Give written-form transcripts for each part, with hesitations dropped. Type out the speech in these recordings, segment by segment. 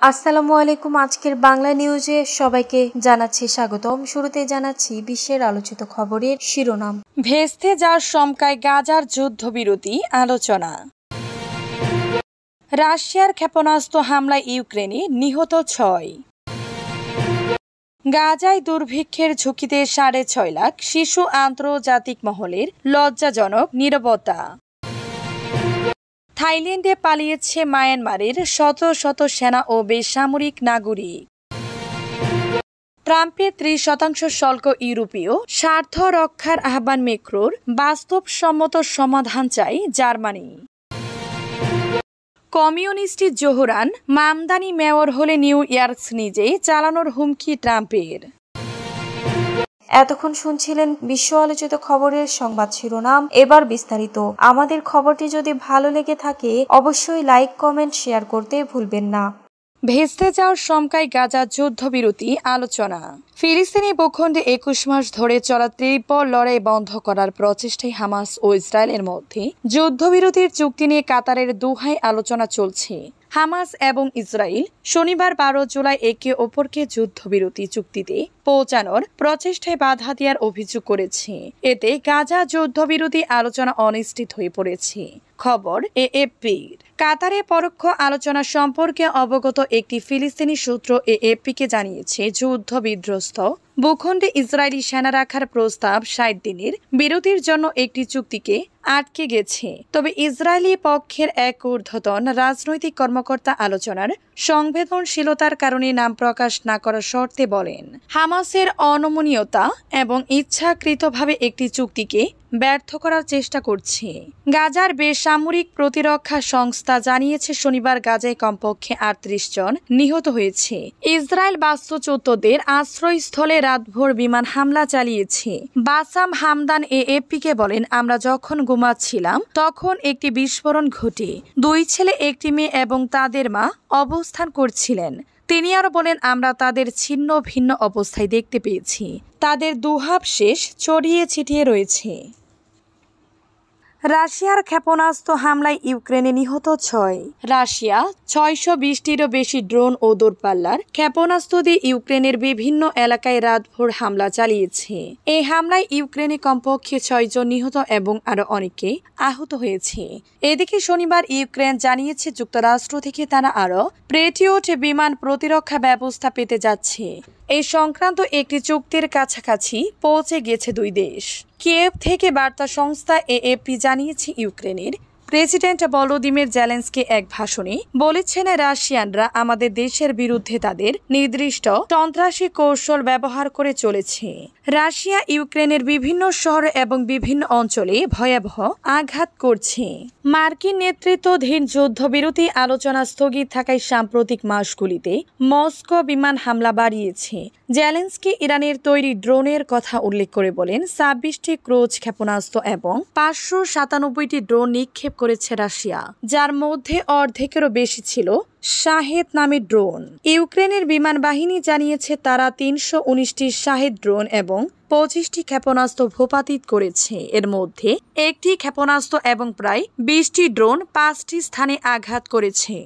আসসালামু আলাইকুম। আজকের বাংলা নিউজে সবাইকে জানাচ্ছি স্বাগতম। শুরুতে জানাচ্ছি বিশ্বের আলোচিত খবরের শিরোনাম। ভেস্তে যাওয়ার শঙ্কায় গাজার যুদ্ধবিরতি আলোচনা। রাশিয়ার ক্ষেপণাস্ত্র হামলায় ইউক্রেনে নিহত 6। গাজায় দুর্ভিক্ষের ঝুঁকিতে 6.5 লাখ শিশু, আন্তর্জাতিক মহলের লজ্জাজনক নীরবতা। থাইল্যান্ডে পালিয়েছে মায়ানমারের শত শত সেনা ও বেসামরিক নাগরিক। ট্রাম্পের 30% শুল্ক ইউরোপীয় স্বার্থ রক্ষার আহ্বান ম্যাক্রোর, বাস্তবসম্মত সমাধান চাই Germany. Communist Zohran Mamdani mayor হলে নিউ ইয়র্ক নিজেই চালানোর হুমকি ট্রাম্পের। এতক্ষণ শুনছিলেন বিশ্ব আলোচিত খবরের সংবাদ শিরোনাম। এবার বিস্তারিত। আমাদের খবরটি যদি ভালো লেগে থাকে অবশ্যই লাইক, কমেন্ট, শেয়ার করতে ভুলবেন না। ভেস্তে যাওয়ার শঙ্কায় গাজা যুদ্ধবিরতি আলোচনা। ফিলিস্তিনি ভূখণ্ডে 21 মাস ধরে চলা তীব্র লড়াই বন্ধ করার প্রচেষ্টায় হামাস ও ইসরায়েলের মধ্যে যুদ্ধবিরতির চুক্তি নিয়ে কাতারের দোহায় আলোচনা চলছে। হামাস এবং ইসরায়েল শনিবার 12 জুলাই একে অপরকে যুদ্ধবিরতি চুক্তিতে পৌঁছানোর প্রচেষ্টায় বাধা দেওয়ার অভিযোগ করেছে। এতে গাজা যুদ্ধবিরতি আলোচনা অনিশ্চিত হয়ে পড়েছে। খবর এএফপির। কাতারে পরোক্ষ আলোচনা সম্পর্কে অবগত একটি ফিলিস্তিনি সূত্র এএফপিকে জানিয়েছে, যুদ্ধ বিধ্বস্ত ভূখণ্ডে ইসরায়েলি সেনা রাখার প্রস্তাব 60 দিনের বিরতির জন্য একটি চুক্তিকে আটকে গেছে। তবে ইসরায়েলি পক্ষের এক ঊর্ধ্বতন রাজনৈতিক কর্মকর্তা আলোচনার সংবেদনশীলতার কারণে নাম প্রকাশ না করার শর্তে বলেন, হামাসের অনমনীয়তা এবং ইচ্ছাকৃতভাবে একটি চুক্তিকে ব্যর্থ করার চেষ্টা করছে। গাজার বেসামরিক প্রতিরক্ষা সংস্থা জানিয়েছে, শনিবার গাজায় কমপক্ষে 38 জন নিহত হয়েছে। ইসরায়েল বাস্তুচ্যুতদের আশ্রয়স্থলে রাতভর বিমান হামলা চালিয়েছে। বাসাম হামদান এএফপিকে বলেন, আমরা যখন ঘুমাচ্ছিলাম তখন একটি বিস্ফোরণ ঘটে। 2 ছেলে, একটি মেয়ে এবং তাদের মা অবস্থান করছিলেন। তিনি আরো বলেন, আমরা তাদের ছিন্ন ভিন্ন অবস্থায় দেখতে পেয়েছি। তাদের দুহাব শেষ ছড়িয়ে ছিটিয়ে রয়েছে। রাশিয়ার ক্ষেপণাস্ত্র হামলায় ইউক্রেনে নিহত 6। রাশিয়া 620টিরও বেশি ড্রোন ও দূরপাল্লার ক্ষেপণাস্ত্র দিয়ে ইউক্রেনের বিভিন্ন এলাকায় রাতভর হামলা চালিয়েছে। এই হামলায় ইউক্রেনে কমপক্ষে 6 জন নিহত এবং আরো অনেকে আহত হয়েছে। এদিকে শনিবার ইউক্রেন জানিয়েছে, যুক্তরাষ্ট্র থেকে তারা আরো প্যাট্রিয়ট বিমান প্রতিরক্ষা ব্যবস্থা পেতে যাচ্ছে। এই সংক্রান্ত একটি চুক্তির কাছাকাছি পৌঁছে গেছে দুই দেশ। কিয়েভ থেকে বার্তা সংস্থা এএফপি জানিয়েছে, ইউক্রেনের প্রেসিডেন্ট ভলোদিমির জেলেনস্কি এক ভাষণে বলেছেন, রাশিয়ানরা আমাদের দেশের বিরুদ্ধে তাদের নির্দিষ্ট সন্ত্রাসী কৌশল ব্যবহার করে চলেছে। রাশিয়া ইউক্রেনের বিভিন্ন শহর এবং বিভিন্ন অঞ্চলে ভয়াবহ আঘাত করছে। মার্কিন নেতৃত্বাধীন যুদ্ধবিরতি আলোচনা স্থগিত থাকায় সাম্প্রতিক মাসগুলিতে মস্কো বিমান হামলা বাড়িয়েছে। জেলেনস্কি ইরানের তৈরি ড্রোনের কথা উল্লেখ করে বলেন, 26টি ক্রুজ ক্ষেপণাস্ত্র এবং 597টি ড্রোন নিক্ষেপ করেছে রাশিয়া, যার মধ্যে অর্ধেকেরও বেশি ছিল শাহেদ নামের ড্রোন। ইউক্রেনের বিমান বাহিনী জানিয়েছে, তারা 319টি শাহেদ ড্রোন এবং 25টি ক্ষেপণাস্ত্র ভূপাতিত করেছে। এর মধ্যে একটি ক্ষেপণাস্ত্র এবং প্রায় 20টি ড্রোন 5টি স্থানে আঘাত করেছে।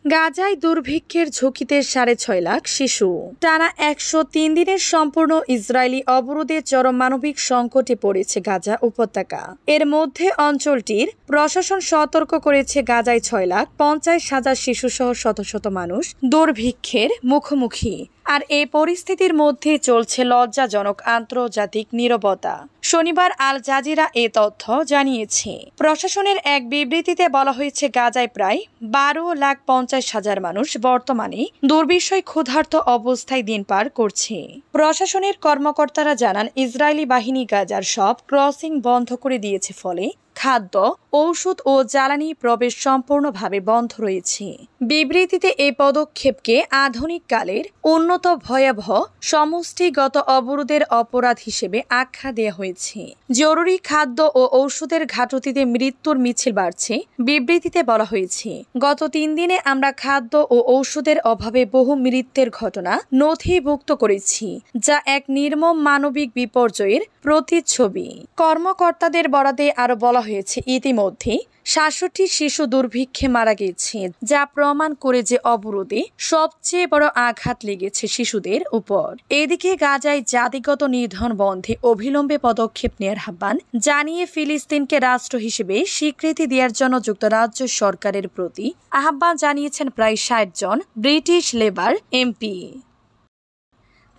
গাজায় দুর্ভিক্ষের ঝুঁকিতে 6.5 লাখ শিশু। টানা 103 দিনের সম্পূর্ণ ইসরায়েলি অবরোধে চরম মানবিক সংকটে পড়েছে গাজা উপত্যকা। এর মধ্যে অঞ্চলটির প্রশাসন সতর্ক করেছে, গাজায় 6,50,000 শিশুসহ শত শত মানুষ দুর্ভিক্ষের মুখোমুখি। আর এই পরিস্থিতির মধ্যে চলছে লজ্জাজনক আন্তর্জাতিক নীরবতা। শনিবার আল জাজিরা এ তথ্য জানিয়েছে। প্রশাসনের এক বিবৃতিতে বলা হয়েছে, গাজায় প্রায় 12,50,000 মানুষ বর্তমানে দুর্বিষয় ক্ষুধার্ত অবস্থায় দিন পার করছে। প্রশাসনের কর্মকর্তারা জানান, ইসরায়েলি বাহিনী গাজার সব ক্রসিং বন্ধ করে দিয়েছে, ফলে খাদ্য, ঔষধ ও জ্বালানি প্রবেশ সম্পূর্ণভাবে বন্ধ রয়েছে। বিবৃতিতে এই পদক্ষেপকে আধুনিক কালের উন্নত ভয়াবহ সমষ্টিগত অবরোধের অপরাধ হিসেবে আখ্যা দেওয়া হয়েছে। জরুরি খাদ্য ও ঔষধের ঘাটতিতে মৃত্যুর মিছিল বাড়ছে। বিবৃতিতে বলা হয়েছে, গত 3 দিনে আমরা খাদ্য ও ঔষধের অভাবে বহু মৃত্যুর ঘটনা নথিভুক্ত করেছি, যা এক নির্মম মানবিক বিপর্যয়ের প্রতিচ্ছবি। কর্মকর্তাদের বরাতে আরো বলা হয়েছে ইতিমধ্যে ৬৭ শিশু দুর্ভিক্ষে মারা গেছে, যা প্রমাণ করে যে অবরোধে সবচেয়ে বড় আঘাত লেগেছে শিশুদের উপর। এদিকে গাজায় জাতিগত নিধন বন্ধে অবিলম্বে পদক্ষেপ নেওয়ার আহ্বান জানিয়ে ফিলিস্তিনকে রাষ্ট্র হিসেবে স্বীকৃতি দেওয়ার জন্য যুক্তরাজ্য সরকারের প্রতি আহ্বান জানিয়েছেন প্রায় ৬০ জন ব্রিটিশ লেবার এমপি।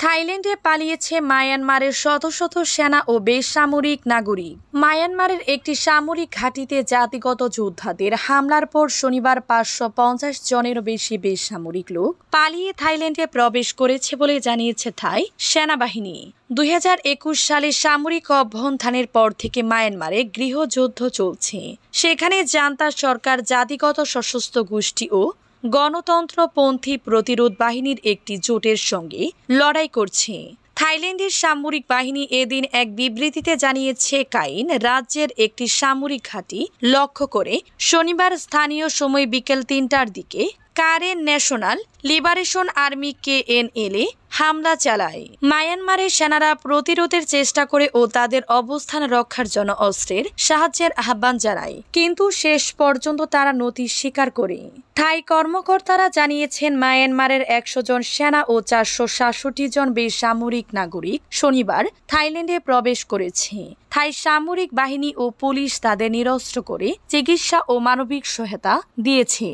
থাইল্যান্ডে পালিয়েছে মায়ানমারের শত শত সেনা ও বেসামরিক নাগরিক। মায়ানমারের একটি সামরিক ঘাঁটিতে জাতিগত যোদ্ধাদের হামলার পর শনিবার ৫৫০ জনেরও বেশি বেসামরিক লোক পালিয়ে থাইল্যান্ডে প্রবেশ করেছে বলে জানিয়েছে থাই সেনাবাহিনী। ২০২১ সালে সামরিক অভ্যুত্থানের পর থেকে মায়ানমারে গৃহযুদ্ধ চলছে। সেখানে জান্তা সরকার জাতিগত সশস্ত্র গোষ্ঠী ও গণতন্ত্রপন্থী প্রতিরোধ বাহিনীর একটি জোটের সঙ্গে লড়াই করছে। থাইল্যান্ডের সামরিক বাহিনী এদিন এক বিবৃতিতে জানিয়েছে, কাইন রাজ্যের একটি সামরিক ঘাঁটি লক্ষ্য করে শনিবার স্থানীয় সময় বিকেল ৩টার দিকে Karen national liberation army KNL হামলা চালায়। মায়ানমারের সেনারা প্রতিরোধের চেষ্টা করে ও তাদের অবস্থান রক্ষার জন্য অস্ত্রের সাহায্যের আহ্বান জানায়, কিন্তু শেষ পর্যন্ত তারা নতি স্বীকার করে। থাই কর্মকর্তারা জানিয়েছেন, মায়ানমারের ১০০ জন সেনা ও ৪৬৭ জন বেসামরিক নাগরিক শনিবার থাইল্যান্ডে প্রবেশ করেছে। থাই সামরিক বাহিনী ও পুলিশ তাদের নিরস্ত্র করে চিকিৎসা ও মানবিক সহায়তা দিয়েছে।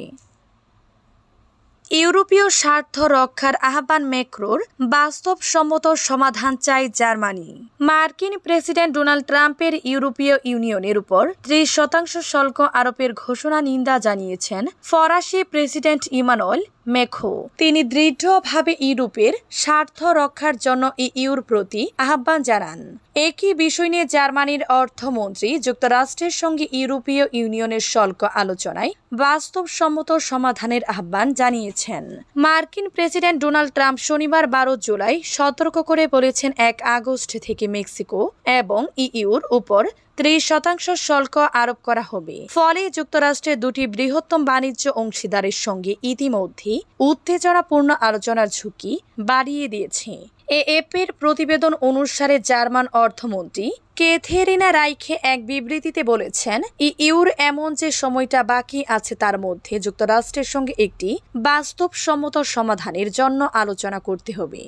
ইউরোপীয় স্বার্থ রক্ষার আহ্বান ম্যাক্রোর, বাস্তবসম্মত সমাধান চায় জার্মানি। মার্কিন প্রেসিডেন্ট ডোনাল্ড ট্রাম্পের ইউরোপীয় ইউনিয়নের উপর ৩০% শুল্ক আরোপের ঘোষণা নিন্দা জানিয়েছেন ফরাসি প্রেসিডেন্ট ইমানুয়েল ম্যাক্রো। তিনি দৃঢ়ভাবে ইউরোপের স্বার্থ রক্ষার জন্য ইউর প্রতি আহ্বান জানান। একই বিষয় নিয়ে জার্মানির অর্থমন্ত্রী যুক্তরাষ্ট্রের সঙ্গে ইউরোপীয় ইউনিয়নের শুল্ক আলোচনায় বাস্তবসম্মত সমাধানের আহ্বান জানিয়েছেন। মার্কিন প্রেসিডেন্ট ডোনাল্ড ট্রাম্প শনিবার ১২ জুলাই সতর্ক করে বলেছেন, ১ আগস্ট থেকে মেক্সিকো এবং ইউর উপর ৩০% শুল্ক আরোপ করা হবে। ফলে যুক্তরাষ্ট্রের দুটি বৃহত্তম বাণিজ্য অংশীদারের সঙ্গে ইতিমধ্যে উত্তেজনাপূর্ণ আলোচনার ঝুঁকি বাড়িয়ে দিয়েছে। এএফপির প্রতিবেদন অনুসারে জার্মান অর্থমন্ত্রী ক্যাথেরিনা রাইখে এক বিবৃতিতে বলেছেন, ইউর এমন যে সময়টা বাকি আছে তার মধ্যে যুক্তরাষ্ট্রের সঙ্গে একটি বাস্তবসম্মত সমাধানের জন্য আলোচনা করতে হবে।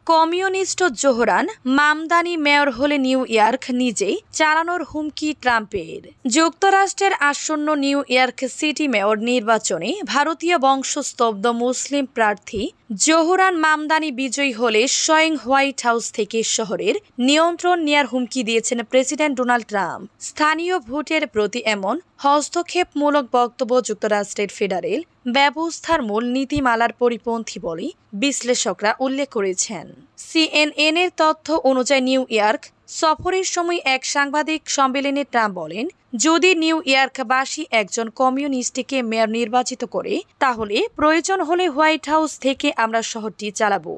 কমিউনিস্ট জোহরান মামদানি মেয়র হলে নিউ ইয়র্ক নিজেই চালানোর হুমকি ট্রাম্পের। যুক্তরাষ্ট্রের আসন্ন নিউ ইয়র্ক সিটি মেয়র নির্বাচনে ভারতীয় বংশোদ্ভূত মুসলিম প্রার্থী জোহরান মামদানি বিজয়ী হলে স্বয়ং হোয়াইট হাউস থেকে শহরের নিয়ন্ত্রণ নেয়ার হুমকি দিয়েছেন প্রেসিডেন্ট ডোনাল্ড ট্রাম্প। স্থানীয় ভোটের প্রতি এমন হস্তক্ষেপমূলক বক্তব্য যুক্তরাষ্ট্রের ফেডারেল ব্যবস্থার মূল নীতিমালার পরিপন্থী বলে বিশ্লেষকরা উল্লেখ করেছেন। CNN-এর তথ্য অনুযায়ী নিউ ইয়র্ক সফরের সময় এক সাংবাদিক সম্মেলনে ট্রাম্প বলেন, যদি নিউ ইয়র্কবাসী একজন কমিউনিস্টকে মেয়র নির্বাচিত করে, তাহলে প্রয়োজন হলে হোয়াইট হাউস থেকে আমরা শহরটি চালাবো।